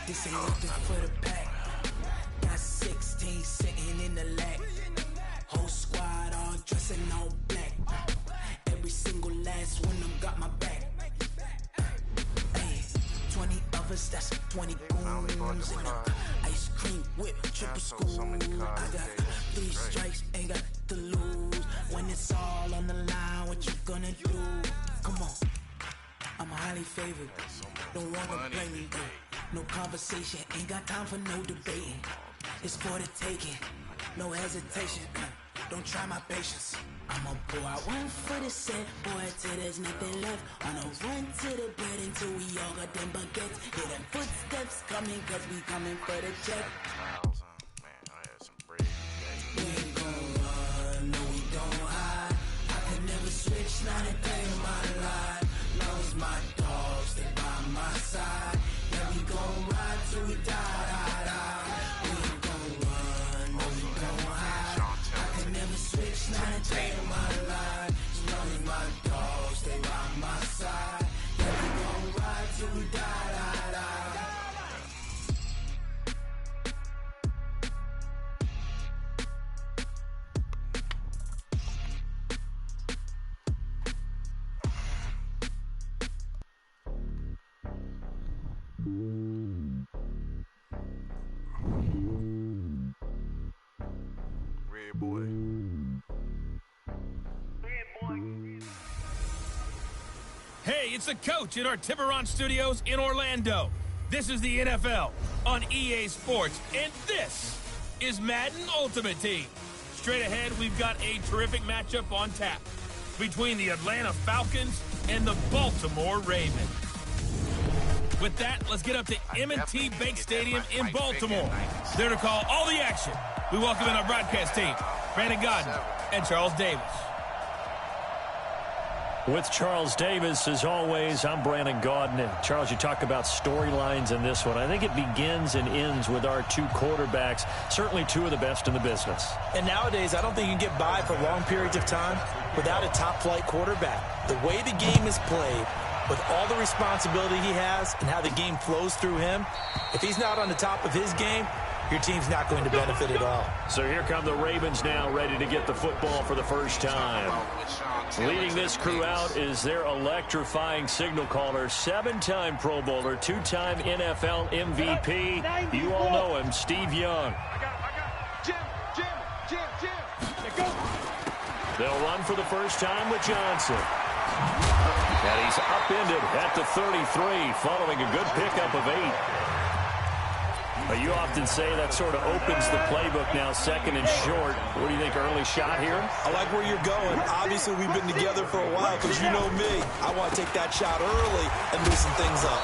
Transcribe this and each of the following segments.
This ain't looking for the pack. Got 16 sitting in the lap. Whole squad all dressing all black. Every single last one of them got my back. Hey, 20 of us, that's 20 goons. And ice cream whip, triple school. I got 3 strikes, ain't got to lose. When it's all on the line, what you gonna do? Come on, I'm highly favored. Don't wanna blame me, girl. No conversation, ain't got time for no debating. It's for the taking, no hesitation. Don't try my patience. I'ma pull out one for the set, boy, till there's nothing left. On a run to the bed until we all got them baguettes. Hear them footsteps coming, cause we coming for the check. We ain't gon' run, no we don't hide. I can never switch, not a day in my life. Long as my dogs, they by my side. Yeah, we gon' ride till we die. We ain't gon' run, no we don't hide. I can never switch, not a day in my life. As long as my dogs, they by my side. Yeah, we gon' ride till we die. Red boy. Hey, it's the coach at our Tiburon Studios in Orlando. This is the NFL on EA Sports, and this is Madden Ultimate Team. Straight ahead, we've got a terrific matchup on tap between the Atlanta Falcons and the Baltimore Ravens. With that, let's get up to M&T Bank Stadium in Baltimore. There to call all the action, we welcome in our broadcast team, Brandon Godden and Charles Davis. With Charles Davis, as always, I'm Brandon Godden. And Charles, you talk about storylines in this one. I think it begins and ends with our 2 quarterbacks, certainly 2 of the best in the business. And nowadays, I don't think you can get by for long periods of time without a top-flight quarterback. The way the game is played, with all the responsibility he has and how the game flows through him, if he's not on the top of his game, your team's not going to benefit at all. So here come the Ravens now, ready to get the football for the first time. Leading this crew out is their electrifying signal caller, 7-time Pro Bowler, 2-time NFL MVP. You all know him, Steve Young. Jim. They'll run for the first time with Johnson. And he's upended at the 33, following a good pickup of 8. But you often say that sort of opens the playbook now, 2nd and short. What do you think, early shot here? I like where you're going. Obviously, we've been together for a while because you know me. I want to take that shot early and loosen things up.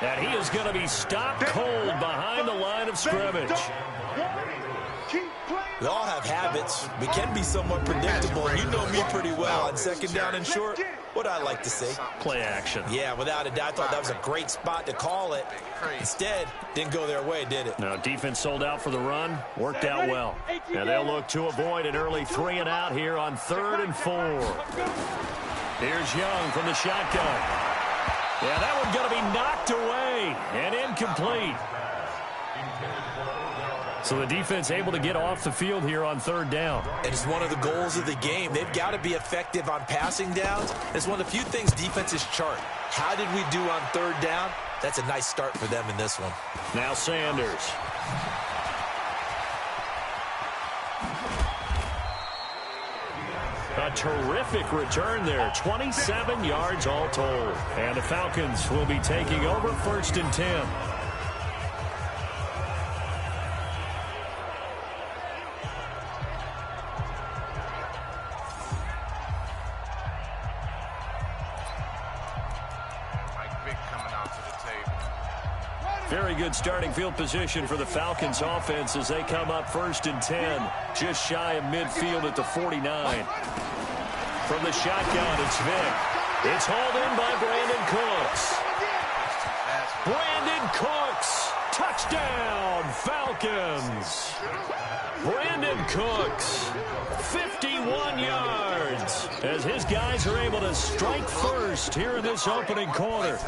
And he is going to be stopped cold behind the line of scrimmage. We all have habits. We can be somewhat predictable. You know me pretty well. On 2nd down and short, what I like to say? Play action. Yeah, without a doubt, I thought that was a great spot to call it. Instead, didn't go their way, did it? No, defense sold out for the run. Worked out well. And they'll look to avoid an early 3 and out here on 3rd and 4. Here's Young from the shotgun. Yeah, that one's going to be knocked away and incomplete. So the defense able to get off the field here on 3rd down. And it's one of the goals of the game. They've got to be effective on passing downs. It's one of the few things defenses chart. How did we do on 3rd down? That's a nice start for them in this one. Now Sanders. A terrific return there. 27 yards all told. And the Falcons will be taking over 1st and 10. Very good starting field position for the Falcons offense as they come up 1st and 10, just shy of midfield at the 49. From the shotgun, it's Vick. It's hauled in by Brandon Cooks. Brandon Cooks, touchdown, Falcons. Brandon Cooks, 51 yards, as his guys are able to strike first here in this opening quarter.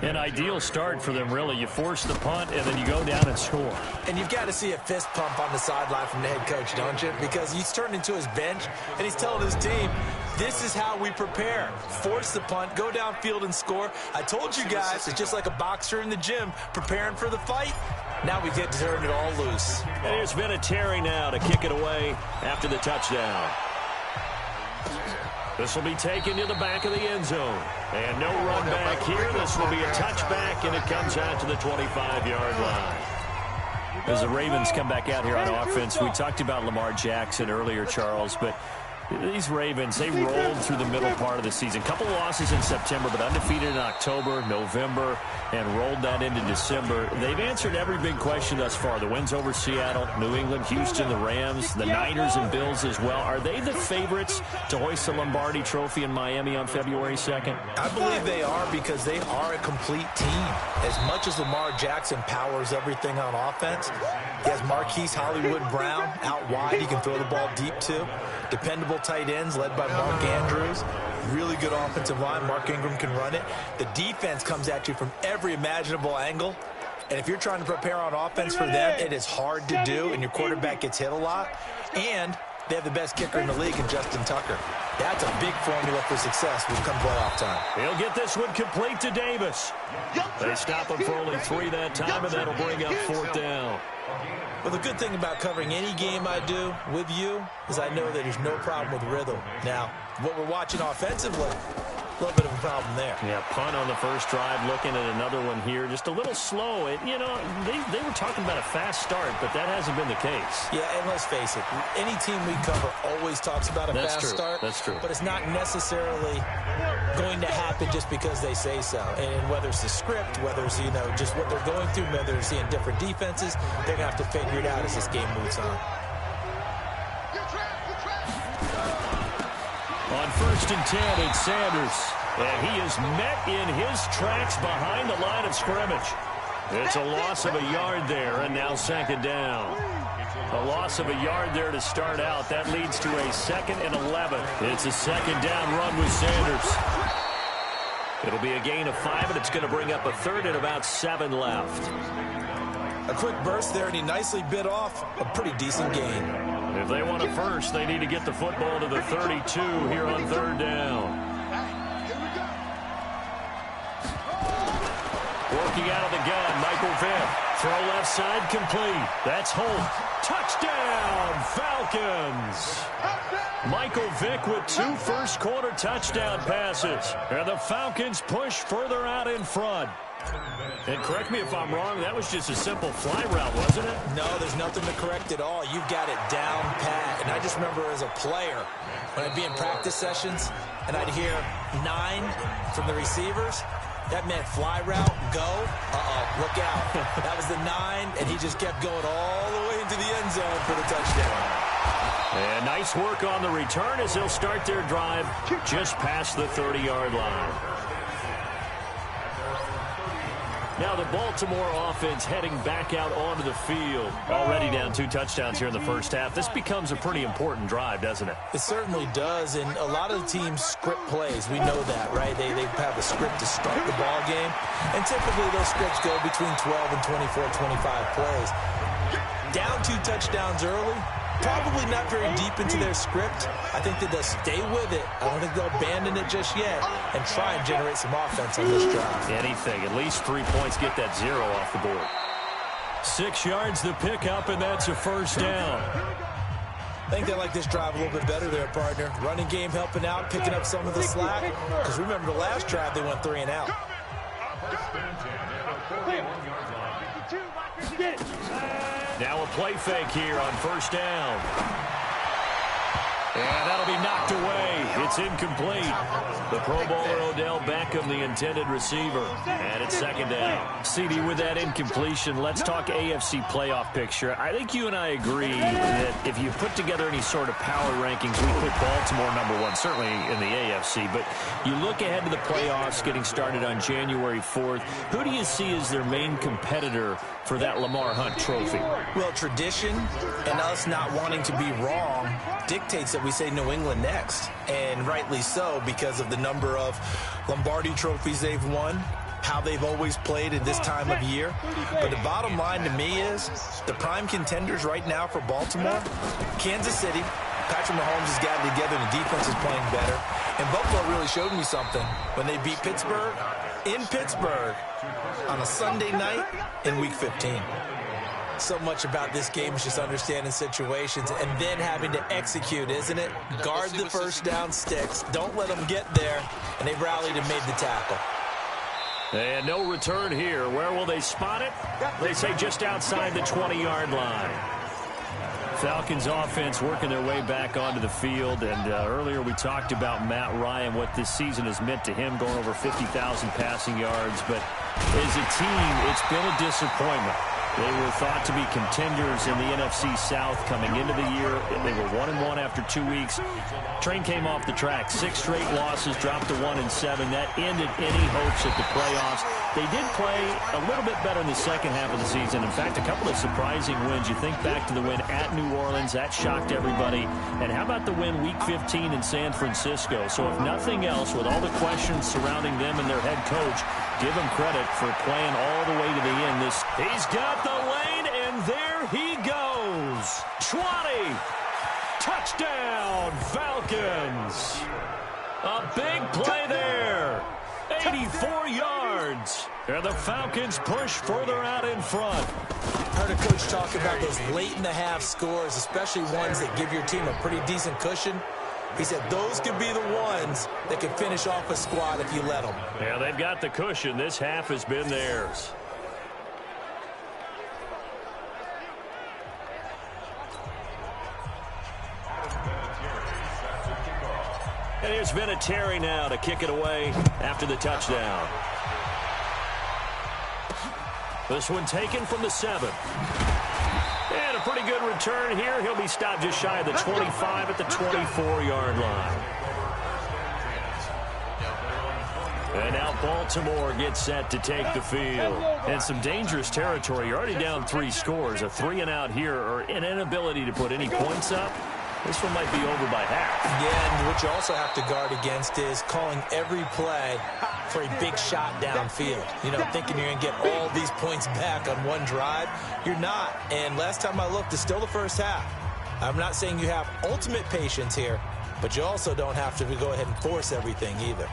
An ideal start for them, really. You force the punt, and then you go down and score. And you've got to see a fist pump on the sideline from the head coach, don't you? Because he's turned into his bench, and he's telling his team, this is how we prepare. Force the punt, go downfield and score. I told you guys, it's just like a boxer in the gym preparing for the fight. Now we get to turn it all loose. And there's Vinatieri now to kick it away after the touchdown. This will be taken to the back of the end zone. And no run back here. This will be a touchback, and it comes out to the 25-yard line. As the Ravens come back out here on offense, we talked about Lamar Jackson earlier, Charles, but these Ravens, they rolled through the middle part of the season. Couple losses in September, but undefeated in October, November, and rolled that into December. They've answered every big question thus far. The wins over Seattle, New England, Houston, the Rams, the Niners and Bills as well. Are they the favorites to hoist the Lombardi Trophy in Miami on February 2nd? I believe they are because they are a complete team. As much as Lamar Jackson powers everything on offense, he has Marquise Hollywood Brown out wide. He can throw the ball deep too. Dependable tight ends led by Mark Andrews. Really good offensive line. Mark Ingram can run it. The defense comes at you from every imaginable angle. And if you're trying to prepare on offense for them, it is hard to do, and your quarterback gets hit a lot. And they have the best kicker in the league in Justin Tucker. That's a big formula for success when it comes playoff time. He'll get this one complete to Davis. They stop him for only 3 that time, and that'll bring up 4th down. Well, the good thing about covering any game I do with you is I know that there's no problem with rhythm. Now, what we're watching offensively, a little bit of a problem there. Yeah, punt on the first drive, looking at another one here. Just a little slow. You know, they were talking about a fast start, but that hasn't been the case. Yeah, and let's face it, any team we cover always talks about a fast start. That's true. But it's not necessarily going to happen just because they say so. And whether it's the script, whether it's, you know, just what they're going through, whether they're seeing different defenses, they're going to have to figure it out as this game moves on. On 1st and 10, it's Sanders. And he is met in his tracks behind the line of scrimmage. It's a loss of a yard there, and now 2nd down. A loss of a yard there to start out. That leads to a 2nd and 11. It's a 2nd down run with Sanders. It'll be a gain of 5, and it's going to bring up a 3rd and about 7 left. A quick burst there, and he nicely bit off a pretty decent gain. If they want a first, they need to get the football to the 32 here on 3rd down. Working out of the gun, Michael Vick. Throw left side complete. That's Holt. Touchdown, Falcons. Michael Vick with 2 first-quarter touchdown passes. And the Falcons push further out in front. And correct me if I'm wrong, that was just a simple fly route, wasn't it? No, there's nothing to correct at all. You've got it down pat. And I just remember as a player, when I'd be in practice sessions, and I'd hear 9 from the receivers, that meant fly route, go, look out. That was the 9, and he just kept going all the way into the end zone for the touchdown. And nice work on the return as they'll start their drive just past the 30-yard line. Now the Baltimore offense heading back out onto the field. Already down 2 touchdowns here in the first half. This becomes a pretty important drive, doesn't it? It certainly does, and a lot of the teams script plays. We know that, right? They have a script to start the ball game, and typically those scripts go between 12 and 24, 25 plays. Down 2 touchdowns early, probably not very deep into their script. I think that they'll stay with it. I don't think they'll abandon it just yet and try and generate some offense on this drive. Anything. At least 3 points. Get that 0 off the board. 6 yards the pickup, and that's a 1st down. I think they like this drive a little bit better there, partner. Running game helping out, picking up some of the slack. Because remember the last drive, they went 3 and out. Now a play fake here on 1st down. And that'll be knocked away. It's incomplete. The Pro Bowler Odell Beckham, the intended receiver. And it's 2nd down. CD, with that incompletion, let's talk AFC playoff picture. I think you and I agree that if you put together any sort of power rankings, we put Baltimore #1, certainly in the AFC. But you look ahead to the playoffs getting started on January 4th. Who do you see as their main competitor for that Lamar Hunt trophy? Well, tradition and us not wanting to be wrong dictates that we say New England next, and rightly so because of the number of Lombardi trophies they've won how they've always played at this time of year. But the bottom line to me is the prime contenders right now for Baltimore, Kansas City, Patrick Mahomes has gotten together and the defense is playing better. And Buffalo really showed me something when they beat Pittsburgh in Pittsburgh on a Sunday night in Week 15. So much about this game is just understanding situations and then having to execute, isn't it? Guard the first down sticks. Don't let them get there. And they rallied and made the tackle. And no return here. Where will they spot it? They say just outside the 20-yard line. Falcons offense working their way back onto the field. And earlier we talked about Matt Ryan, what this season has meant to him, going over 50,000 passing yards. But as a team, it's been a disappointment. They were thought to be contenders in the NFC South coming into the year. They were 1-1 after 2 weeks. Train came off the track. 6 straight losses, dropped to 1-7. That ended any hopes at the playoffs. They did play a little bit better in the second half of the season. In fact, a couple of surprising wins. You think back to the win at New Orleans. That shocked everybody. And how about the win Week 15 in San Francisco? So if nothing else, with all the questions surrounding them and their head coach, give them credit for playing all the way to the end. He's got the lane, and there he goes. 20. Touchdown, Falcons. A big play there. 84 yards. And the Falcons push further out in front. Heard a coach talk about those late-in-the-half scores, especially ones that give your team a pretty decent cushion. He said those could be the ones that could finish off a squad if you let them. Yeah, they've got the cushion. This half has been theirs. And here's Vinatieri now to kick it away after the touchdown. This one taken from the 7. And a pretty good return here. He'll be stopped just shy of the 25 at the 24-yard line. And now Baltimore gets set to take the field. And some dangerous territory. You're already down 3 scores. A 3-and-out here, or an inability to put any points up. This one might be over by half. Yeah, and what you also have to guard against is calling every play for a big shot downfield. You know, thinking you're going to get all these points back on one drive. You're not. And last time I looked, it's still the first half. I'm not saying you have ultimate patience here, but you also don't have to go ahead and force everything either.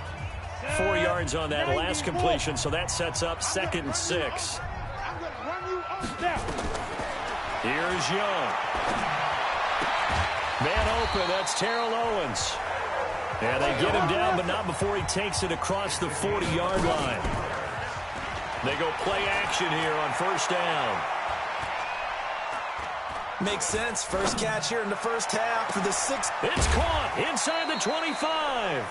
4 yards on that last completion, so that sets up 2nd and 6. Here's Young. Man open, that's Terrell Owens. And they get him down, but not before he takes it across the 40-yard line. They go play action here on first down. Makes sense. First catch here in the first half for the 6th. It's caught inside the 25.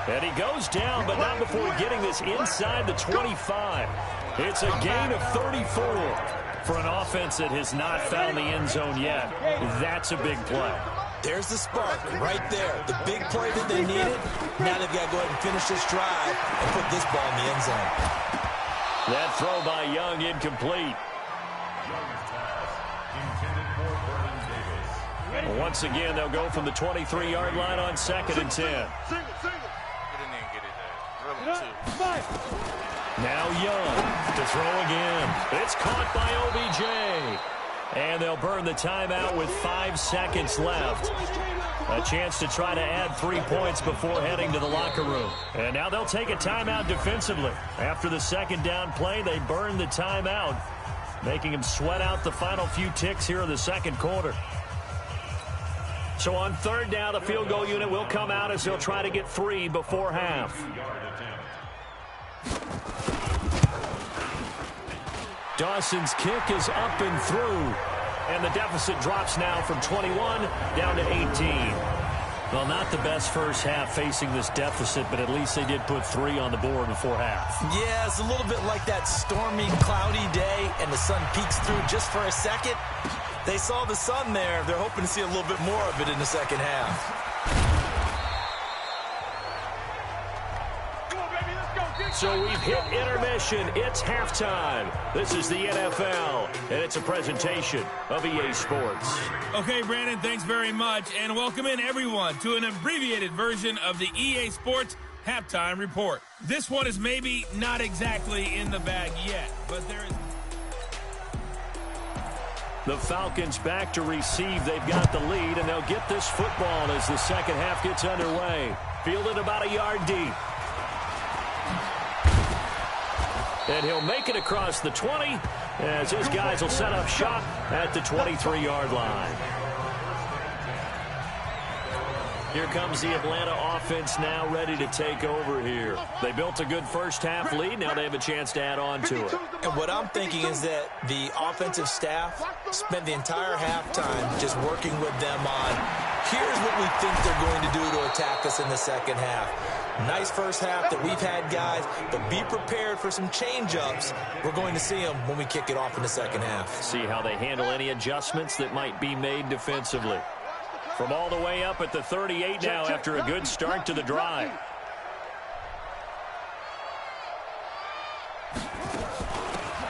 And he goes down, but not before getting this inside the 25. It's a gain of 34 for an offense that has not found the end zone yet. That's a big play. There's the spark right there. The big play that they needed. Now they've got to go ahead and finish this drive and put this ball in the end zone. That throw by Young incomplete. Once again, they'll go from the 23-yard line on 2nd and 10. Now Young to throw again. It's caught by OBJ. And they'll burn the timeout with 5 seconds left. A chance to try to add 3 points before heading to the locker room. And now they'll take a timeout defensively. After the 2nd down play, they burn the timeout, making them sweat out the final few ticks here in the 2nd quarter. So on 3rd down, the field goal unit will come out as they'll try to get 3 before half. Dawson's kick is up and through. And the deficit drops now from 21 down to 18. Well, not the best first half facing this deficit, but at least they did put 3 on the board before half. Yeah, it's a little bit like that stormy, cloudy day, and the sun peeks through just for a second. They saw the sun there. They're hoping to see a little bit more of it in the second half. So we've hit intermission. It's halftime. This is the NFL, and it's a presentation of EA Sports. Okay, Brandon, thanks very much, and welcome in everyone to an abbreviated version of the EA Sports Halftime Report. This one is maybe not exactly in the bag yet, but there is... The Falcons back to receive. They've got the lead, and they'll get this football as the second half gets underway. Fielded about a yard deep. And he'll make it across the 20 as his guys will set up shop at the 23-yard line. Here comes the Atlanta offense now ready to take over here. They built a good first-half lead. Now they have a chance to add on to it. And what I'm thinking is that the offensive staff spent the entire halftime just working with them on, here's what we think they're going to do to attack us in the second half. Nice first half that we've had, guys, but be prepared for some change-ups. We're going to see them when we kick it off in the second half. See how they handle any adjustments that might be made defensively. From all the way up at the 38 now after a good start to the drive.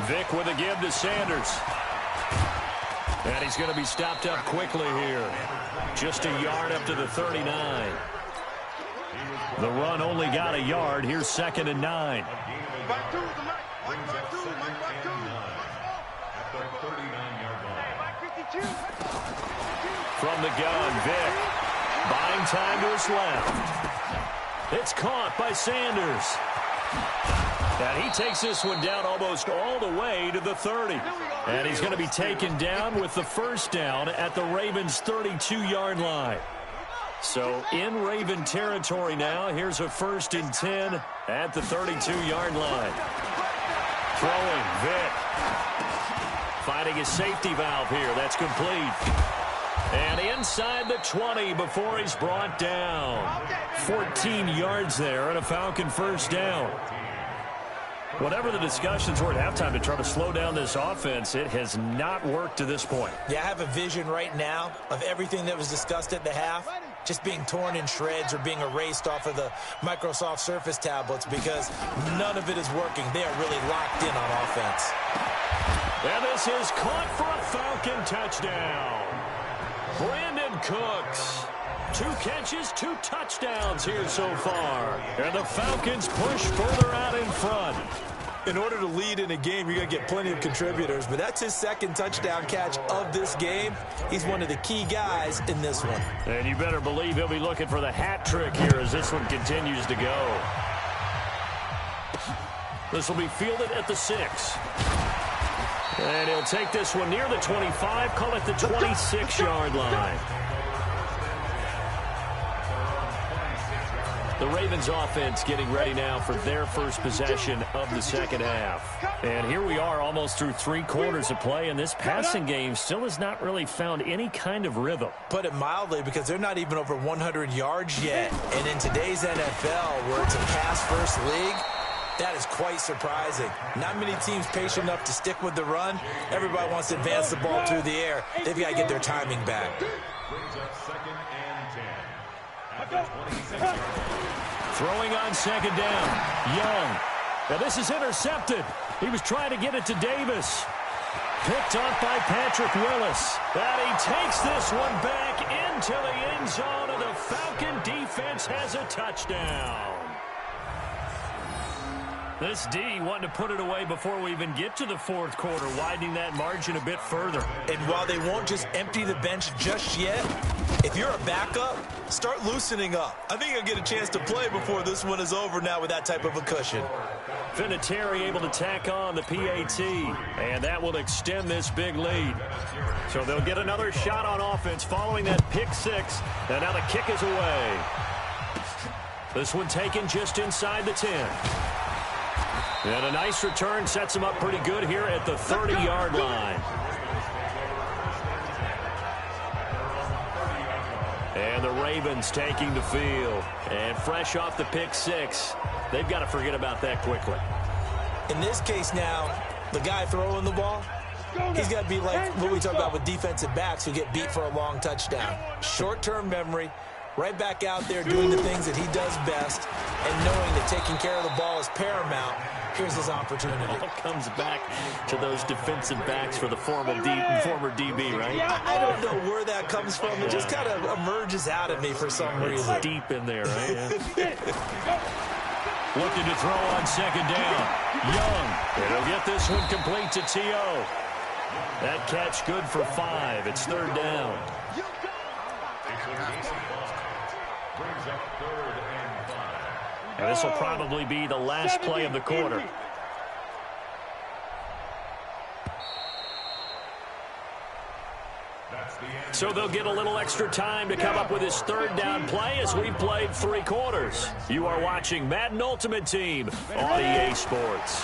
Vick with a give to Sanders. And he's going to be stopped up quickly here. Just a yard up to the 39. The run only got a yard. Here's 2nd and 9. From the gun, Vick. Buying time to his left. It's caught by Sanders. And he takes this one down almost all the way to the 30. And he's going to be taken down with the first down at the Ravens' 32-yard line. So in Raven territory now. Here's a 1st and 10 at the 32-yard line. Throwing, Vick. Finding a safety valve here. That's complete. And inside the 20 before he's brought down. 14 yards there and a Falcon first down. Whatever the discussions were at halftime to try to slow down this offense, it has not worked to this point. Yeah, I have a vision right now of everything that was discussed at the half just being torn in shreds or being erased off of the Microsoft Surface tablets because none of it is working. They are really locked in on offense. And this is caught for a Falcon touchdown. Brandon Cooks. 2 catches, 2 touchdowns here so far. And the Falcons push further out in front. In order to lead in a game, you're going to get plenty of contributors, but that's his 2nd touchdown catch of this game. He's one of the key guys in this one. And you better believe he'll be looking for the hat trick here as this one continues to go. This will be fielded at the 6. And he'll take this one near the 25, call it the 26-yard line. The Ravens offense getting ready now for their first possession of the second half. And here we are almost through 3 quarters of play, and this passing game still has not really found any kind of rhythm. Put it mildly, because they're not even over 100 yards yet. And in today's NFL, where it's a pass-first league, that is quite surprising. Not many teams patient enough to stick with the run. Everybody wants to advance the ball through the air. They've got to get their timing back. Throwing on 2nd down. Young. Now this is intercepted. He was trying to get it to Davis. Picked up by Patrick Willis. And he takes this one back into the end zone, and the Falcon defense has a touchdown. This D wanting to put it away before we even get to the 4th quarter, widening that margin a bit further. And while they won't just empty the bench just yet, if you're a backup, start loosening up. I think you'll get a chance to play before this one is over now with that type of a cushion. Vinatieri able to tack on the PAT, and that will extend this big lead. So they'll get another shot on offense following that pick 6, and now the kick is away. This one taken just inside the 10. And a nice return sets him up pretty good here at the 30-yard line. And the Ravens taking the field. And fresh off the pick 6, they've got to forget about that quickly. In this case now, the guy throwing the ball, he's got to be like what we talk about with defensive backs who get beat for a long touchdown. Short-term memory, right back out there doing the things that he does best, and knowing that taking care of the ball is paramount, here's his opportunity. It all comes back to those defensive backs for the former DB, right? I don't know where that comes from. It just kind of emerges out of me for some reason. It's deep in there, right? Looking to throw on second down. Young. And he'll get this one complete to T.O. That catch good for 5. It's third down. And this will probably be the last play of the quarter. So they'll get a little extra time to come up with his third down play as we've played 3 quarters. You are watching Madden Ultimate Team on EA Sports.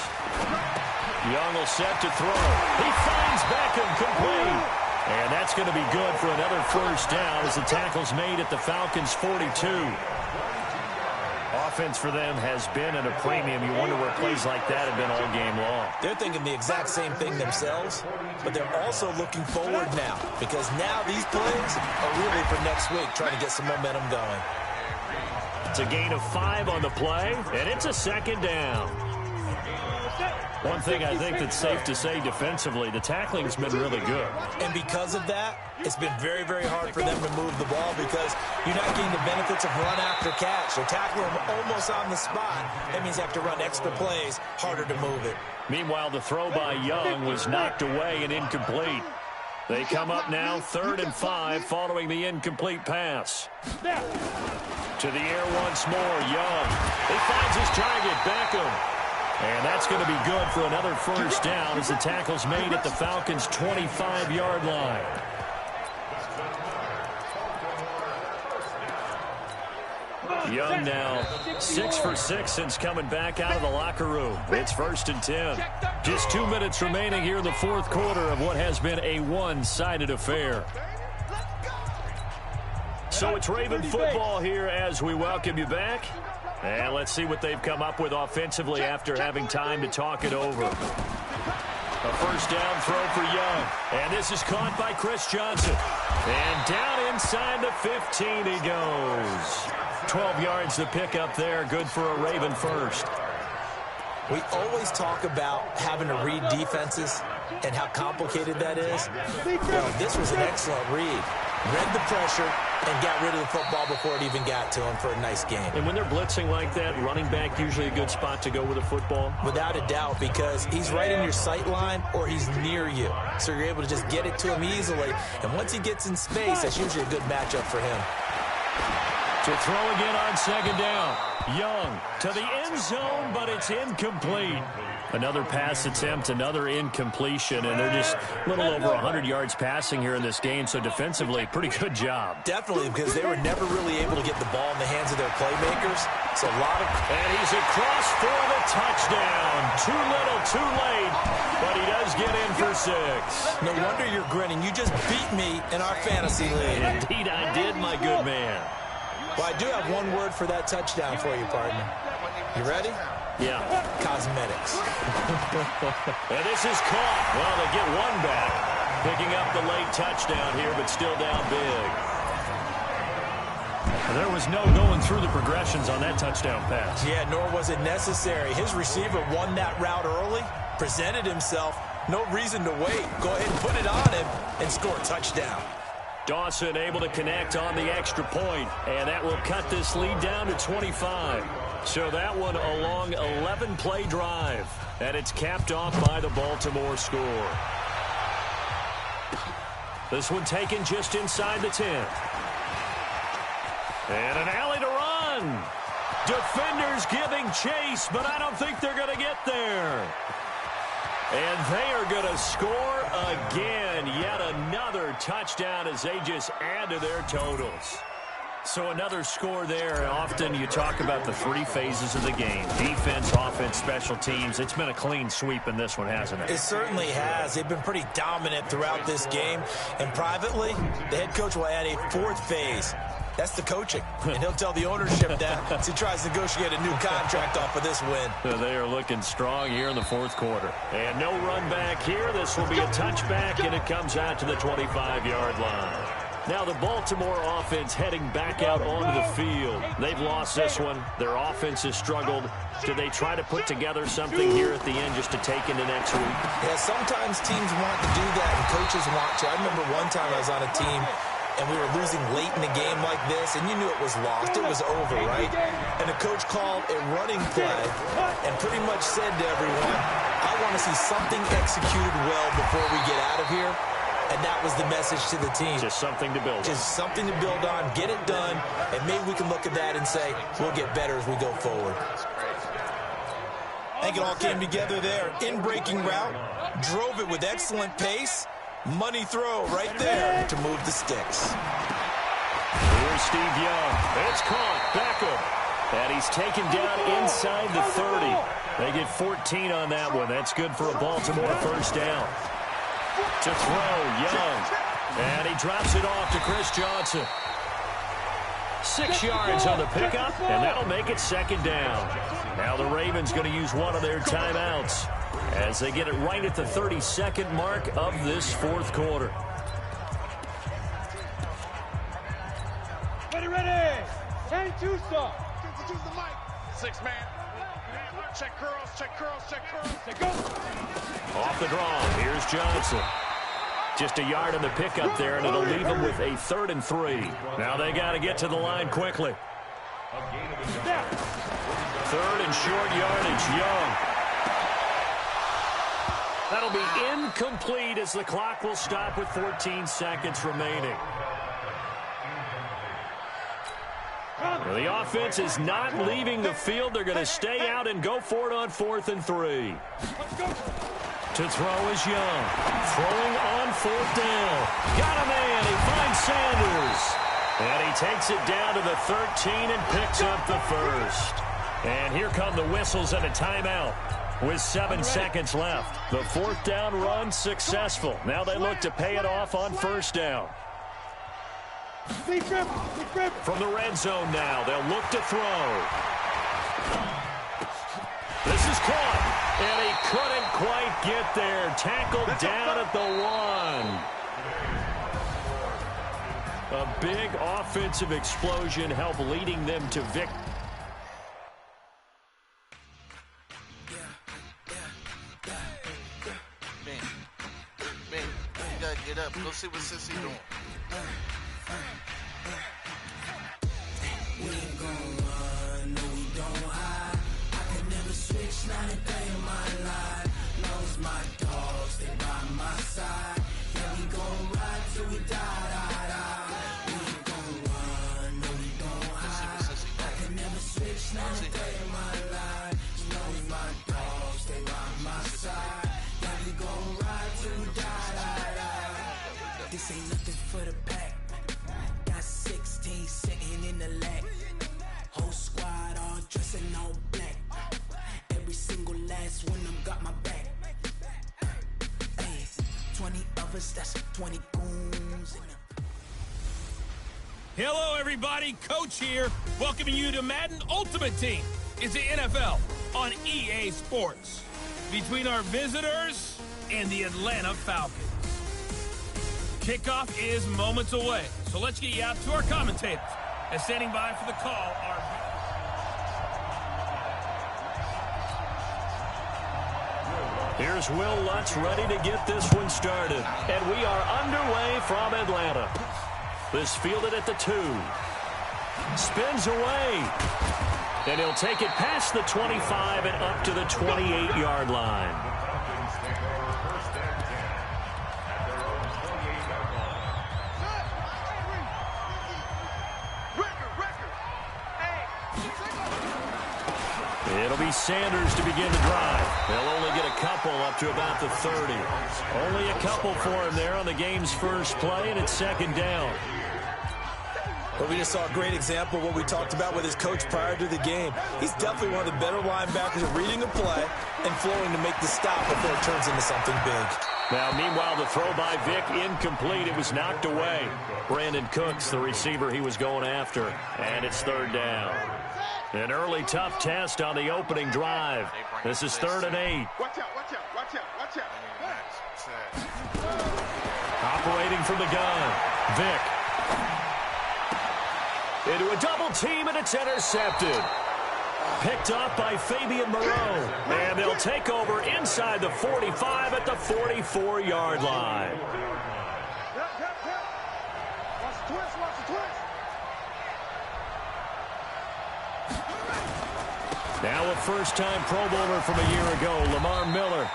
Young will set to throw. He finds Beckham complete. And that's going to be good for another first down as the tackle's made at the Falcons' 42. Offense for them has been at a premium. You wonder where plays like that have been all game long. They're thinking the exact same thing themselves, but they're also looking forward now because now these plays are really for next week, trying to get some momentum going. It's a gain of 5 on the play, and it's a second down. One thing I think that's safe to say defensively, the tackling's been really good. And because of that, it's been very, very hard for them to move the ball because you're not getting the benefits of run after catch. They're tackling them almost on the spot. That means you have to run extra plays, harder to move it. Meanwhile, the throw by Young was knocked away and incomplete. They come up now 3rd and 5 following the incomplete pass. To the air once more, Young. He finds his target, Beckham. And that's going to be good for another first down as the tackle's made at the Falcons' 25-yard line. Young now 6 for 6 since coming back out of the locker room. It's 1st and 10. Just 2 minutes remaining here in the fourth quarter of what has been a one-sided affair. So it's Raven football here as we welcome you back. And let's see what they've come up with offensively after having time to talk it over. A first down throw for Young. And this is caught by Chris Johnson. And down inside the 15 he goes. 12 yards to pick up there. Good for a Raven first. We always talk about having to read defenses and how complicated that is. Well, this was an excellent read. Read the pressure and got rid of the football before it even got to him for a nice game. And when they're blitzing like that, running back usually a good spot to go with a football? Without a doubt, because he's right in your sight line or he's near you. So you're able to just get it to him easily. And once he gets in space, that's usually a good matchup for him. To throw again on second down. Young to the end zone, but it's incomplete. Another pass attempt, another incompletion, and they're just a little over 100 yards passing here in this game, so defensively, pretty good job. Definitely, because they were never really able to get the ball in the hands of their playmakers. So a lot of... And he's across for the touchdown. Too little, too late, but he does get in for 6. No wonder you're grinning. You just beat me in our fantasy league. Indeed I did, my good man. Well, I do have one word for that touchdown for you, partner. You ready? Yeah. Cosmetics. And this is caught. Well, they get one back. Picking up the late touchdown here, but still down big. There was no going through the progressions on that touchdown pass. Yeah, nor was it necessary. His receiver won that route early, presented himself. No reason to wait. Go ahead and put it on him and score a touchdown. Dawson able to connect on the extra point, and that will cut this lead down to 25. So that one a long 11-play drive, and it's capped off by the Baltimore score. This one taken just inside the 10. And an alley to run. Defenders giving chase, but I don't think they're going to get there. And they are going to score again. Yet another touchdown as they just add to their totals. So another score there. Often you talk about the 3 phases of the game. Defense, offense, special teams. It's been a clean sweep in this one, hasn't it? It certainly has. They've been pretty dominant throughout this game. And privately, the head coach will add a 4th phase. That's the coaching. And he'll tell the ownership that as he tries to negotiate a new contract off of this win. They are looking strong here in the fourth quarter. And no run back here. This will be a touchback, and it comes out to the 25-yard line. Now the Baltimore offense heading back out onto the field. They've lost this one. Their offense has struggled. Do they try to put together something here at the end just to take into next week? Yeah, sometimes teams want to do that and coaches want to. I remember one time I was on a team and we were losing late in the game like this, and you knew it was lost. It was over, right? And the coach called a running play and pretty much said to everyone, I want to see something executed well before we get out of here. And that was the message to the team. Just something to build on. Just something to build on, get it done, and maybe we can look at that and say, we'll get better as we go forward. I think it all came together there. In-breaking route, drove it with excellent pace. Money throw right there to move the sticks. Here's Steve Young. It's caught. Beckham. And he's taken down inside the 30. They get 14 on that one. That's good for a Baltimore first down. To throw, Young. And he drops it off to Chris Johnson. 6 yards on the pickup, and that'll make it second down. Now the Ravens going to use one of their timeouts as they get it right at the 32nd mark of this fourth quarter. Ready. 10-2 stop. 6-man. Check curls, check curls, check curls. Go. Off the draw, here's Johnson. Just a yard on the pickup there, and it'll leave them with a 3rd and 3. Now they got to get to the line quickly. 3rd and short yardage, Young. That'll be incomplete as the clock will stop with 14 seconds remaining. Well, the offense is not leaving the field. They're going to stay out and go for it on 4th and 3. To throw is Young. Throwing on 4th down. Got a man. He finds Sanders. And he takes it down to the 13 and picks up the first. And here come the whistles and a timeout with 7 seconds left. The 4th down run successful. Now they look to pay it off on 1st down. From the red zone now, they'll look to throw. This is caught, and he couldn't quite get there. Tackled down at the 1. A big offensive explosion helped leading them to victory. Man, you gotta get up. Go see what Sissy doing. We ain't gon' run, no we don't hide. I can never switch, not a day in my life. Knows my dogs, they by my side. Yeah, we gon' ride till we die. We ain't gon' run, no we don't hide. I can never switch, not a day in my life. Knows my dogs, they by my side. Yeah, we gon' ride till we die. This ain't nothing for the pack. Got 16 sitting in the lap. Whole squad all dressing all black. Every single last one of them got my back. Hey, 20 of us, that's 20 goons. Hello, everybody. Coach here, welcoming you to Madden Ultimate Team. It's the NFL on EA Sports. Between our visitors and the Atlanta Falcons. Kickoff is moments away, so let's get you out to our commentators. And standing by for the call are... Here's Will Lutz ready to get this one started. And we are underway from Atlanta. This fielded at the 2. Spins away. And he'll take it past the 25 and up to the 28-yard line. It'll be Sanders to begin the drive. They'll only get a couple up to about the 30. Only a couple for him there on the game's first play, and it's second down. Well, we just saw a great example of what we talked about with his coach prior to the game. He's definitely one of the better linebackers at reading a play and flowing to make the stop before it turns into something big. Now, meanwhile, the throw by Vick incomplete. It was knocked away. Brandon Cooks, the receiver he was going after, and it's third down. An early tough test on the opening drive. This is 3rd and 8. Watch out, watch out, watch out, watch out. Operating from the gun. Vick into a double team, and it's intercepted. Picked off by Fabian Moreau. And they'll take over inside the 45 at the 44-yard line. Now a first-time Pro Bowler from a year ago, Lamar Miller.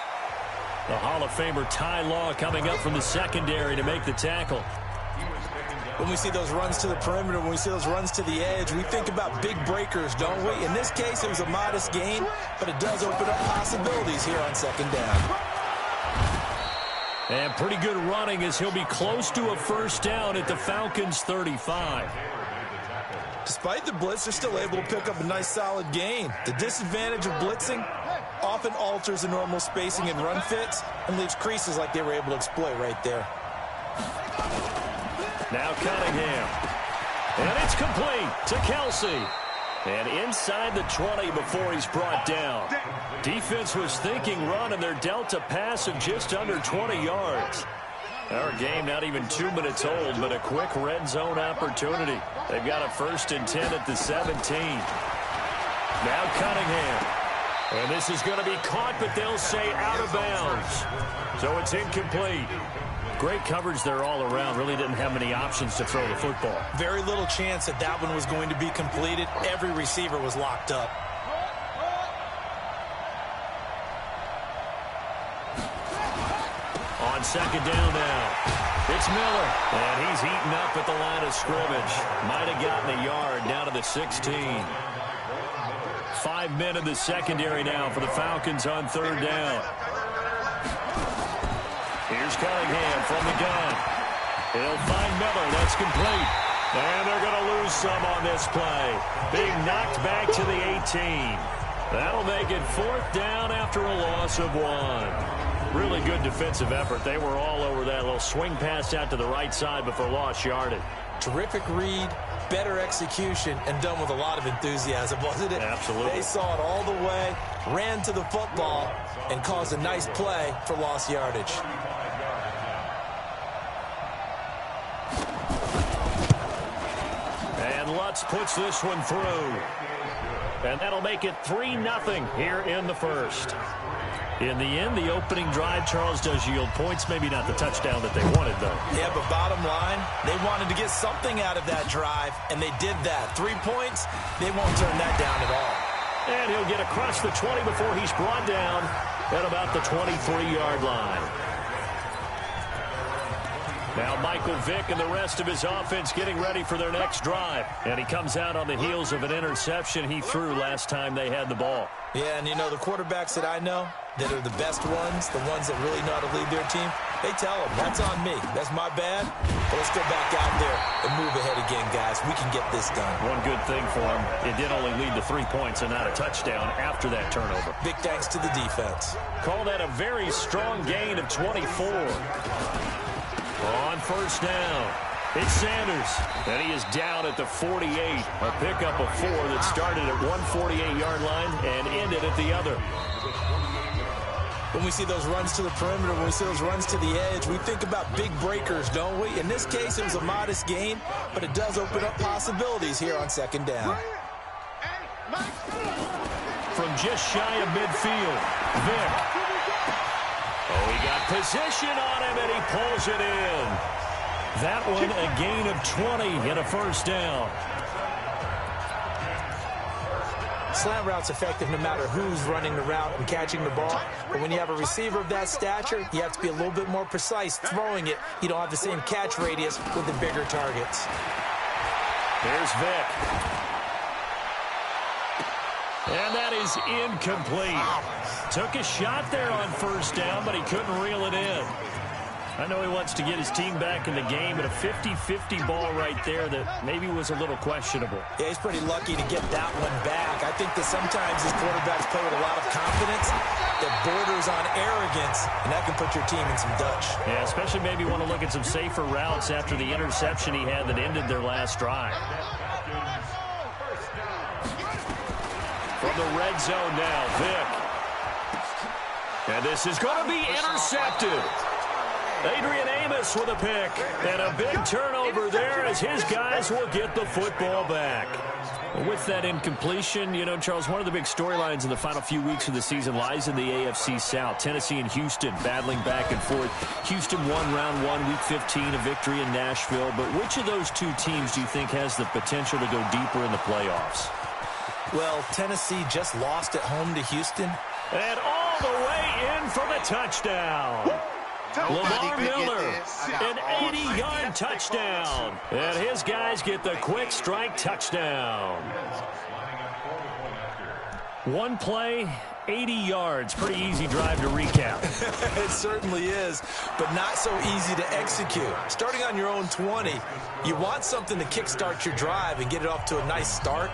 The Hall of Famer Ty Law coming up from the secondary to make the tackle. When we see those runs to the perimeter, when we see those runs to the edge, we think about big breakers, don't we? In this case, it was a modest gain, but it does open up possibilities here on second down. And pretty good running as he'll be close to a first down at the Falcons' 35. Despite the blitz, they're still able to pick up a nice solid gain. The disadvantage of blitzing often alters the normal spacing and run fits and leaves creases like they were able to exploit right there. Now Cunningham. And it's complete to Kelsey. And inside the 20 before he's brought down. Defense was thinking run, and they're dealt a pass of just under 20 yards. Our game not even 2 minutes old, but a quick red zone opportunity. They've got a 1st and 10 at the 17. Now Cunningham. And this is going to be caught, but they'll say out of bounds. So it's incomplete. Great coverage there all around. Really didn't have many options to throw the football. Very little chance that that one was going to be completed. Every receiver was locked up. On second down now, it's Miller. And he's eaten up at the line of scrimmage. Might have gotten a yard down to the 16. 5 men in the secondary now for the Falcons on third down. Here's Cunningham from the gun. He'll find Miller. That's complete. And they're going to lose some on this play. Being knocked back to the 18. That'll make it 4th down after a loss of 1. Really good defensive effort. They were all over that little swing pass out to the right side before lost yardage. Terrific read, better execution, and done with a lot of enthusiasm, wasn't it? Absolutely. They saw it all the way, ran to the football, and caused a nice play for lost yardage. And Lutz puts this one through. And that'll make it 3-0 here in the first. In the end, the opening drive, Charles, does yield points. Maybe not the touchdown that they wanted, though. Yeah, but bottom line, they wanted to get something out of that drive, and they did that. 3 points, they won't turn that down at all. And he'll get across the 20 before he's brought down at about the 23-yard line. Now Michael Vick and the rest of his offense getting ready for their next drive. And he comes out on the heels of an interception he threw last time they had the ball. Yeah, and you know, the quarterbacks that I know that are the best ones, the ones that really know how to lead their team, they tell them, that's on me. That's my bad. But let's go back out there and move ahead again, guys. We can get this done. One good thing for him, it did only lead to 3 points and not a touchdown after that turnover. Big thanks to the defense. Call that a very strong gain of 24. On first down, it's Sanders, and he is down at the 48. A pickup of 4 that started at one 48-yard line and ended at the other. When we see those runs to the perimeter, when we see those runs to the edge, we think about big breakers, don't we? In this case, it was a modest gain, but it does open up possibilities here on second down. From just shy of midfield, Vick. Oh, he got position on him, and he pulls it in. That one, a gain of 20 and a first down. Slant route's effective no matter who's running the route and catching the ball. But when you have a receiver of that stature, you have to be a little bit more precise throwing it. You don't have the same catch radius with the bigger targets. Here's Vick. And that is incomplete. Took a shot there on first down, but he couldn't reel it in. I know he wants to get his team back in the game, but a 50-50 ball right there that maybe was a little questionable. Yeah, he's pretty lucky to get that one back. I think that sometimes these quarterbacks play with a lot of confidence that borders on arrogance, and that can put your team in some Dutch. Yeah, especially maybe want to look at some safer routes after the interception he had that ended their last drive. From the red zone now, Vick. And this is going to be intercepted. Adrian Amos with a pick, and a big turnover over there as his guys will get the football back. With that incompletion, you know, Charles, one of the big storylines in the final few weeks of the season lies in the AFC South. Tennessee and Houston battling back and forth. Houston won round 1, week 15, a victory in Nashville. But which of those two teams do you think has the potential to go deeper in the playoffs? Well, Tennessee just lost at home to Houston. And all the way in for the touchdown. Lamar Miller, an 80-yard touchdown. And his guys get the quick strike touchdown. One play, 80 yards. Pretty easy drive to recap. It certainly is, but not so easy to execute. Starting on your own 20, you want something to kickstart your drive and get it off to a nice start.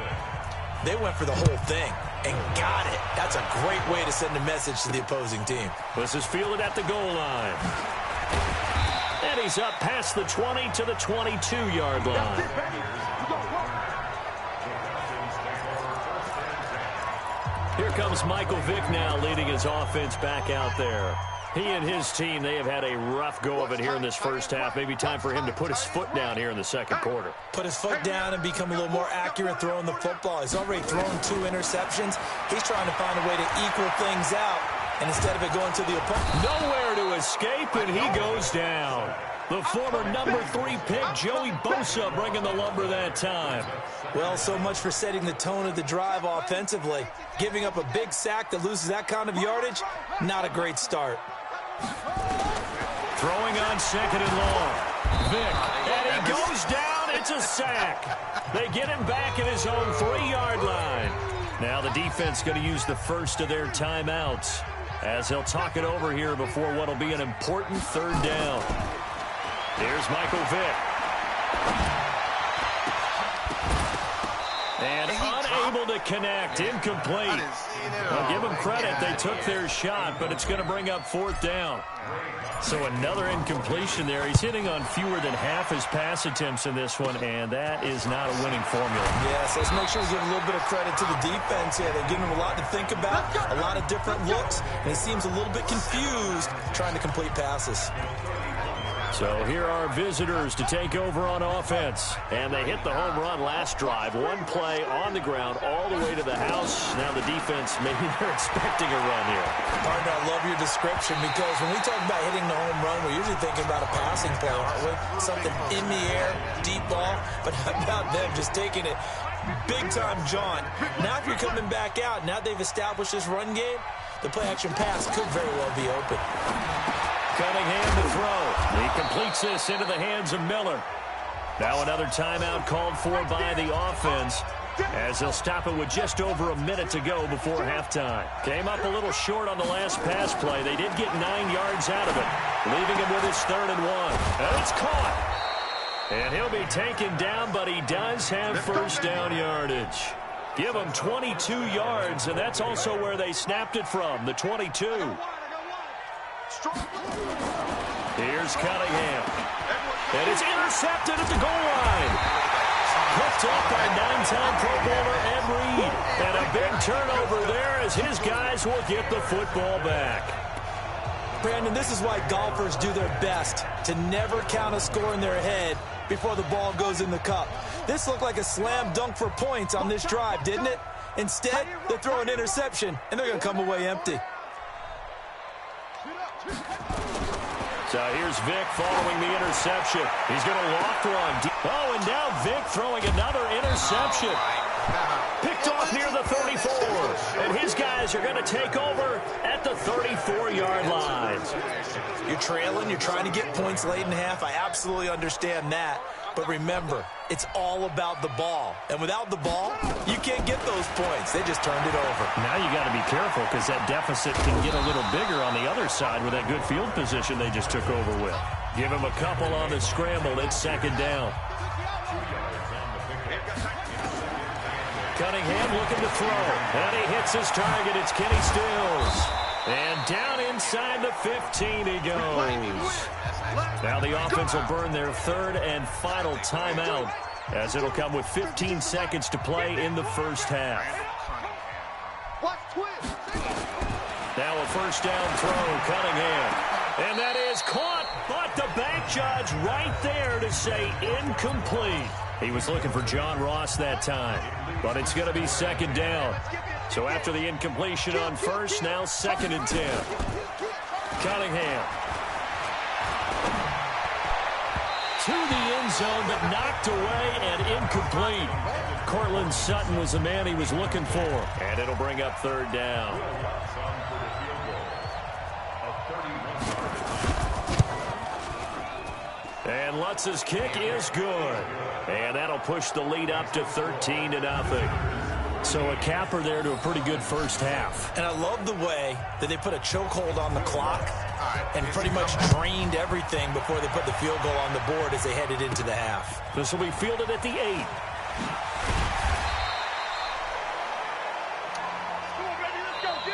They went for the whole thing and got it. That's a great way to send a message to the opposing team. This is fielded at the goal line. And he's up past the 20 to the 22-yard line. Here comes Michael Vick now leading his offense back out there. He and his team, they have had a rough go of it here in this first half. Maybe time for him to put his foot down here in the second quarter. Put his foot down and become a little more accurate throwing the football. He's already thrown 2 interceptions. He's trying to find a way to equal things out. And instead of it going to the opponent. Nowhere to escape, and he goes down. The former number 3 pick, Joey Bosa, bringing the lumber that time. Well, so much for setting the tone of the drive offensively. Giving up a big sack that loses that kind of yardage, not a great start. Throwing on second and long. Vick, and he goes down. It's a sack. They get him back at his own 3-yard line. Now the defense going to use the first of their timeouts as they'll talk it over here before what will be an important third down. Here's Michael Vick. And unable to connect. Incomplete. I'll give them credit. They took their shot, but it's going to bring up 4th down. So another incompletion there. He's hitting on fewer than half his pass attempts in this one, and that is not a winning formula. Yes, let's make sure we give a little bit of credit to the defense here. They're giving him a lot to think about, a lot of different looks, and he seems a little bit confused trying to complete passes. So here are visitors to take over on offense. And they hit the home run last drive. One play on the ground all the way to the house. Now the defense, maybe they're expecting a run here. Partner, I love your description because when we talk about hitting the home run, we're usually thinking about a passing play, aren't we? Something in the air, deep ball. But how about them just taking it big-time jaunt? Now if you're coming back out, now they've established this run game, the play-action pass could very well be open. Cunningham to throw. He completes this into the hands of Miller. Now another timeout called for by the offense as they'll stop it with just over a minute to go before halftime. Came up a little short on the last pass play. They did get 9 yards out of it, leaving him with his 3rd and 1. And it's caught. And he'll be taken down, but he does have first down yardage. Give him 22 yards, and that's also where they snapped it from, the 22. Here's Cunningham. And it's intercepted at the goal line. Picked up by 9-time Pro Bowler Ed Reed. And a big turnover there as his guys will get the football back. Brandon, this is why golfers do their best to never count a score in their head before the ball goes in the cup. This looked like a slam dunk for points on this drive, didn't it? Instead, they throw an interception, and they're going to come away empty. So here's Vick following the interception. He's going to loft one. Oh, and now Vick throwing another interception. Picked off near the 34. And his guys are going to take over at the 34-yard line. You're trailing. You're trying to get points late in half. I absolutely understand that. But remember, it's all about the ball. And without the ball, you can't get those points. They just turned it over. Now you got to be careful because that deficit can get a little bigger on the other side with that good field position they just took over with. Give him a couple on the scramble. It's 2nd down. Cunningham looking to throw. And he hits his target. It's Kenny Stills. And down inside the 15 he goes. Now the offense will burn their 3rd and final timeout as it'll come with 15 seconds to play in the first half. Now a first down throw, Cunningham. And that is caught, but the bank judge right there to say incomplete. He was looking for John Ross that time, but it's going to be second down. So after the incompletion on first, now 2nd and 10. Cunningham. To the end zone, but knocked away and incomplete. Cortland Sutton was the man he was looking for. And it'll bring up 3rd down. And Lutz's kick is good. And that'll push the lead up to 13-0. So a capper there to a pretty good first half. And I love the way that they put a chokehold on the clock and pretty much drained everything before they put the field goal on the board as they headed into the half. This will be fielded at the 8.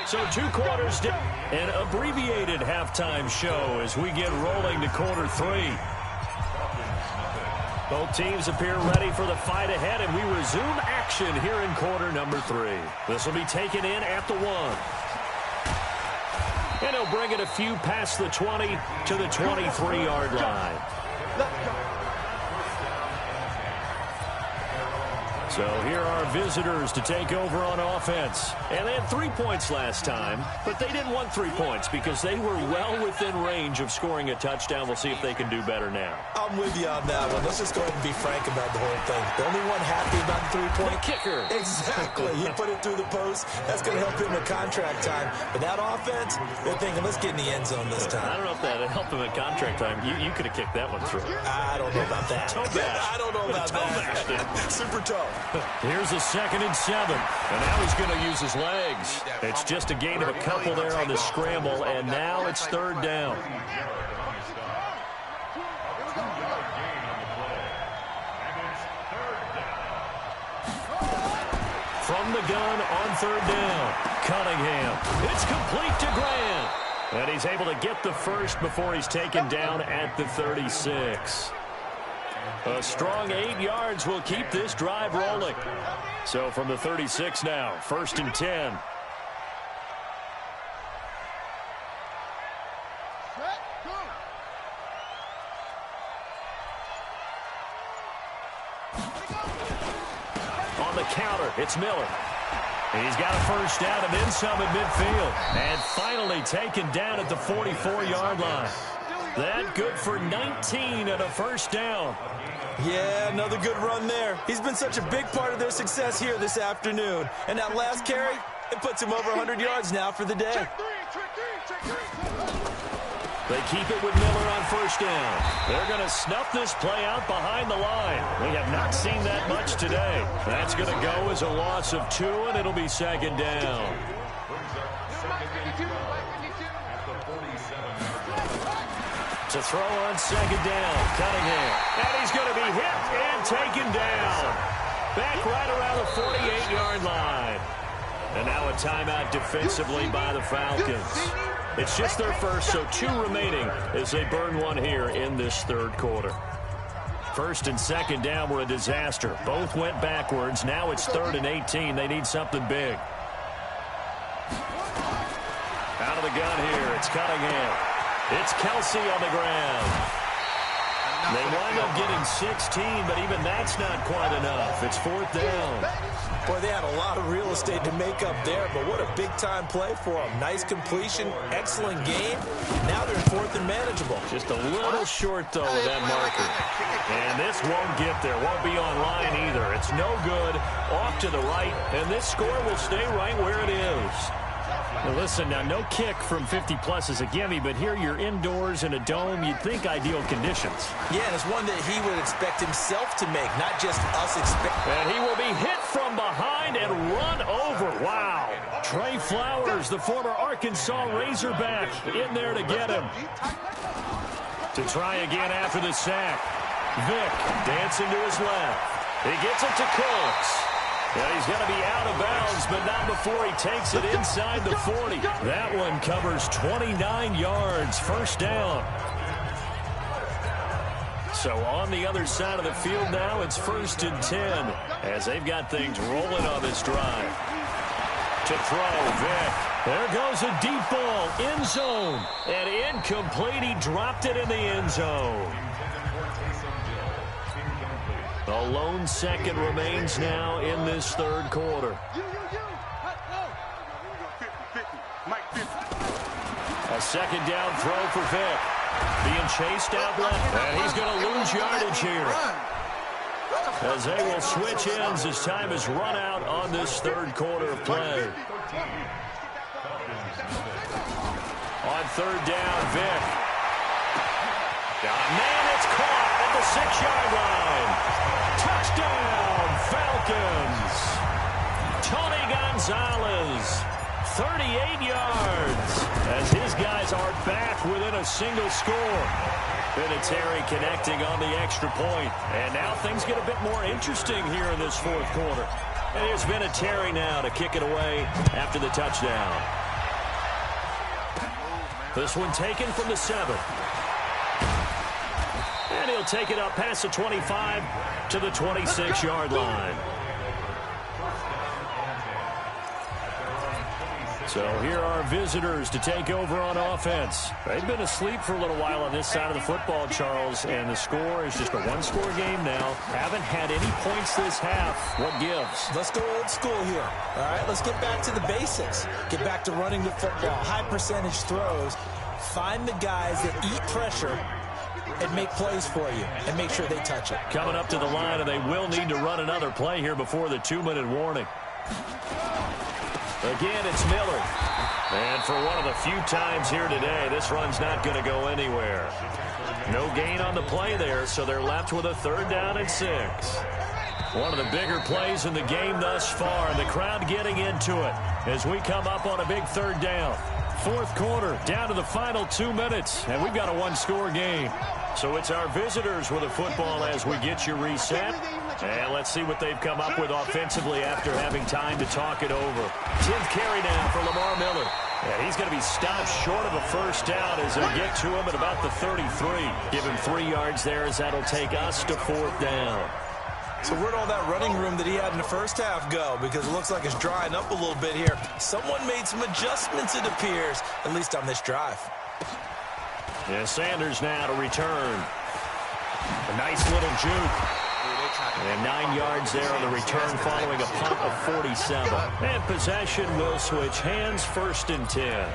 So 2 quarters down. An abbreviated halftime show as we get rolling to quarter 3. Both teams appear ready for the fight ahead, and we resume action here in quarter number 3. This will be taken in at the 1. And he'll bring it a few past the 20 to the 23-yard line. So here are visitors to take over on offense. And they had 3 points last time, but they didn't want 3 points because they were well within range of scoring a touchdown. We'll see if they can do better now. I'm with you on that one. Let's just go ahead and be frank about the whole thing. The only one happy about the 3-point kicker. Exactly. He put it through the post. That's going to help him with contract time. But that offense, they're thinking, let's get in the end zone this time. I don't know if that helped him at contract time. You could have kicked that one through. I don't know about that. I don't know about that. Super tough. Here's a 2nd and 7. And now he's going to use his legs. It's just a gain of a couple there on the scramble, and now it's 3rd down. From the gun on 3rd down, Cunningham. It's complete to Grant. And he's able to get the first before he's taken down at the 36. A strong 8 yards will keep this drive rolling. So from the 36 now, 1st and 10. On the counter, it's Miller. He's got a first down and then some at midfield. And finally taken down at the 44-yard line. That good for 19 and a first down. Yeah, another good run there. He's been such a big part of their success here this afternoon. And that last carry, it puts him over 100 yards now for the day. They keep it with Miller on first down. They're going to snuff this play out behind the line. We have not seen that much today. That's going to go as a loss of 2, and it'll be 2nd down. To throw on 2nd down, Cunningham. And he's going to be hit and taken down. Back right around the 48-yard line. And now a timeout defensively by the Falcons. It's just their first, so 2 remaining as they burn one here in this 3rd quarter. 1st and 2nd down were a disaster. Both went backwards. Now it's 3rd and 18. They need something big. Out of the gun here, it's Cunningham. It's Kelsey on the ground. They wind up getting 16, but even that's not quite enough. It's 4th down. Boy, they had a lot of real estate to make up there, but what a big-time play for them. Nice completion, excellent game. Now they're in 4th and manageable. Just a little short, though, with that marker. And this won't get there. Won't be online either. It's no good. Off to the right, and this score will stay right where it is. Now listen, now no kick from 50-plus is a gimme, but here you're indoors in a dome. You'd think ideal conditions. Yeah, and it's one that he would expect himself to make, not just us expect. And he will be hit from behind and run over. Wow. Trey Flowers, the former Arkansas Razorback, in there to get him. To try again after the sack. Vick dancing to his left. He gets it to Cooks. Yeah, he's going to be out of bounds, but not before he takes it inside the 40. That one covers 29 yards, first down. So on the other side of the field now, it's 1st and 10 as they've got things rolling on this drive. To throw, Vick. There goes a deep ball, end zone, and incomplete. He dropped it in the end zone. A lone second remains now in this third quarter. A second down throw for Vick. Being chased out left, and he's going to lose yardage here. As they will switch ends as time has run out on this third quarter of play. On third down, Vick. Man, it's caught at the 6-yard line. Touchdown, Falcons. Tony Gonzalez, 38 yards, as his guys are back within a single score. Vinatieri connecting on the extra point. And now things get a bit more interesting here in this fourth quarter. And here's Vinatieri now to kick it away after the touchdown. This one taken from the 7. And he'll take it up past the 25 to the 26-yard line. So here are visitors to take over on offense. They've been asleep for a little while on this side of the football, Charles, and the score is just a one-score game now. Haven't had any points this half. What gives? Let's go old school here. All right, let's get back to the basics. Get back to running the football, high-percentage throws. Find the guys that eat pressure and make plays for you and make sure they touch it. Coming up to the line, and they will need to run another play here before the 2-minute warning. Again, it's Miller. And for one of the few times here today, this run's not going to go anywhere. No gain on the play there, so they're left with a 3rd down and 6. One of the bigger plays in the game thus far, and the crowd getting into it as we come up on a big 3rd down. Fourth quarter, down to the final 2 minutes, and we've got a one-score game. So it's our visitors with the football as we get you reset. And let's see what they've come up with offensively after having time to talk it over. 10th carry now for Lamar Miller. And he's going to be stopped short of a 1st down as they get to him at about the 33. Give him 3 yards there as that'll take us to 4th down. So where'd all that running room that he had in the first half go? Because it looks like it's drying up a little bit here. Someone made some adjustments, it appears, at least on this drive. Yeah, Sanders now to return. A nice little juke. And 9 yards there on the return following a punt of 47. And possession will switch hands, 1st and 10.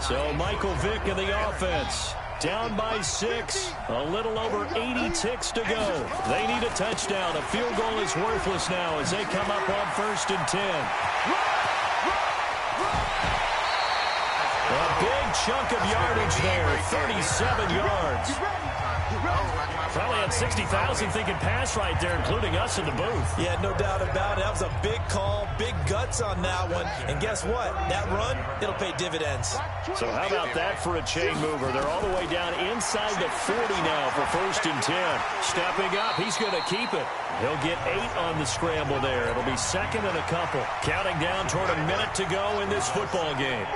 So Michael Vick in the offense. Down by 6. A little over 80 ticks to go. They need a touchdown. A field goal is worthless now as they come up on 1st and 10. A big chunk of yardage there. 37 yards. Probably had 60,000 thinking pass right there, including us in the booth. Yeah, no doubt about it. That was a big call, big guts on that one. And guess what? That run, it'll pay dividends. So how about that for a chain mover? They're all the way down inside the 40 now for 1st and 10. Stepping up, he's going to keep it. He'll get 8 on the scramble there. It'll be 2nd and a couple. Counting down toward a minute to go in this football game.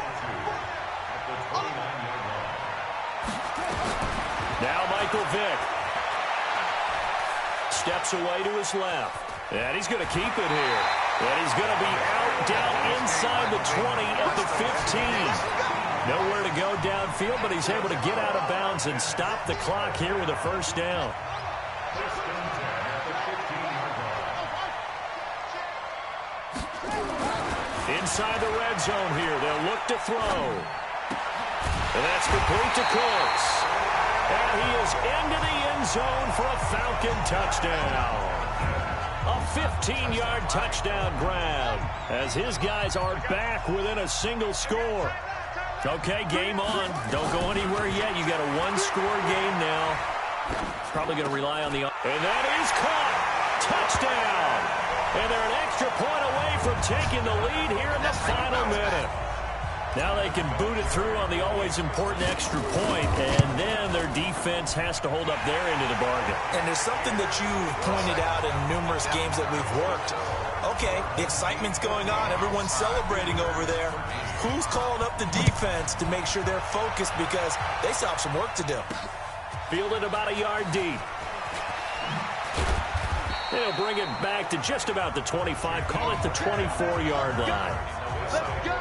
Now Michael Vick. Steps away to his left. And he's going to keep it here. And he's going to be out down inside the 20 at the 15. Nowhere to go downfield, but he's able to get out of bounds and stop the clock here with a 1st down. Inside the red zone here. They'll look to throw. And that's complete to Cooks. And he is into the end zone for a Falcon touchdown. A 15-yard touchdown grab as his guys are back within a single score. Okay, game on. Don't go anywhere yet. You got a one-score game now. Probably going to rely on the... And that is caught. Touchdown. And they're an extra point away from taking the lead here in the final minute. Now they can boot it through on the always important extra point, and then their defense has to hold up their end of the bargain. And there's something that you've pointed out in numerous games that we've worked. Okay, the excitement's going on. Everyone's celebrating over there. Who's calling up the defense to make sure they're focused because they still have some work to do? Fielded about a yard deep. They'll bring it back to just about the 25. Call it the 24-yard line. Let's go.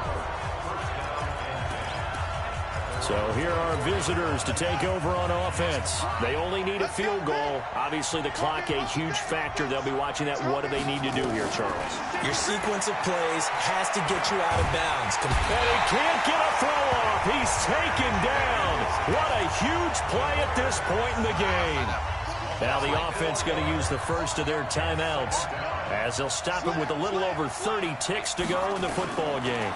So here are visitors to take over on offense. They only need a field goal. Obviously, the clock a huge factor. They'll be watching that. What do they need to do here, Charles? Your sequence of plays has to get you out of bounds. And he can't get a throw off. He's taken down. What a huge play at this point in the game. Now the offense going to use the first of their timeouts as they'll stop it with a little over 30 ticks to go in the football game.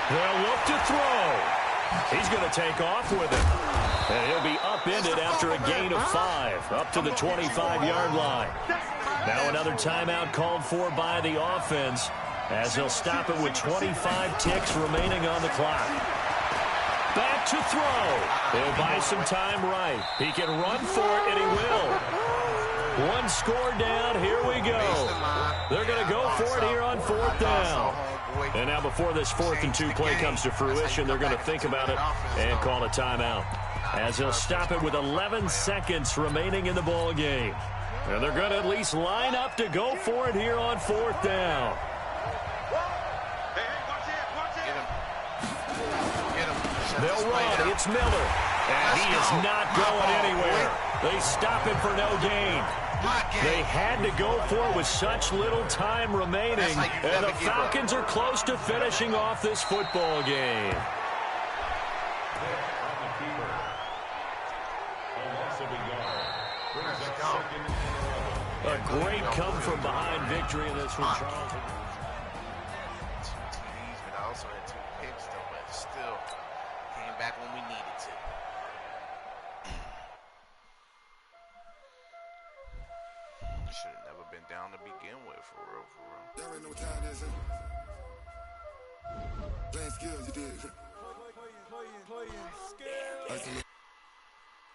They'll look to throw. He's going to take off with it. And he'll be upended after a gain of 5, up to the 25-yard line. Now another timeout called for by the offense as they'll stop it with 25 ticks remaining on the clock. Back to throw. He'll buy some time right. He can run for it, and he will. One score down. Here we go. They're going to go for it here on 4th down. And now before this 4th and 2 play comes to fruition, they're going to think about it and call a timeout as they'll stop it with 11 seconds remaining in the ball game. And they're going to at least line up to go for it here on 4th down. They'll run. It's Miller. And he is not going anywhere. They stop him for no gain. They had to go for it with such little time remaining. And the Falcons are close to finishing off this football game. A great come-from-behind victory in this one, Charles. Back when we needed to. Should have never been down to begin with, for real, for real. Y'all ain't no time this, playing skills, you did. Playing skills.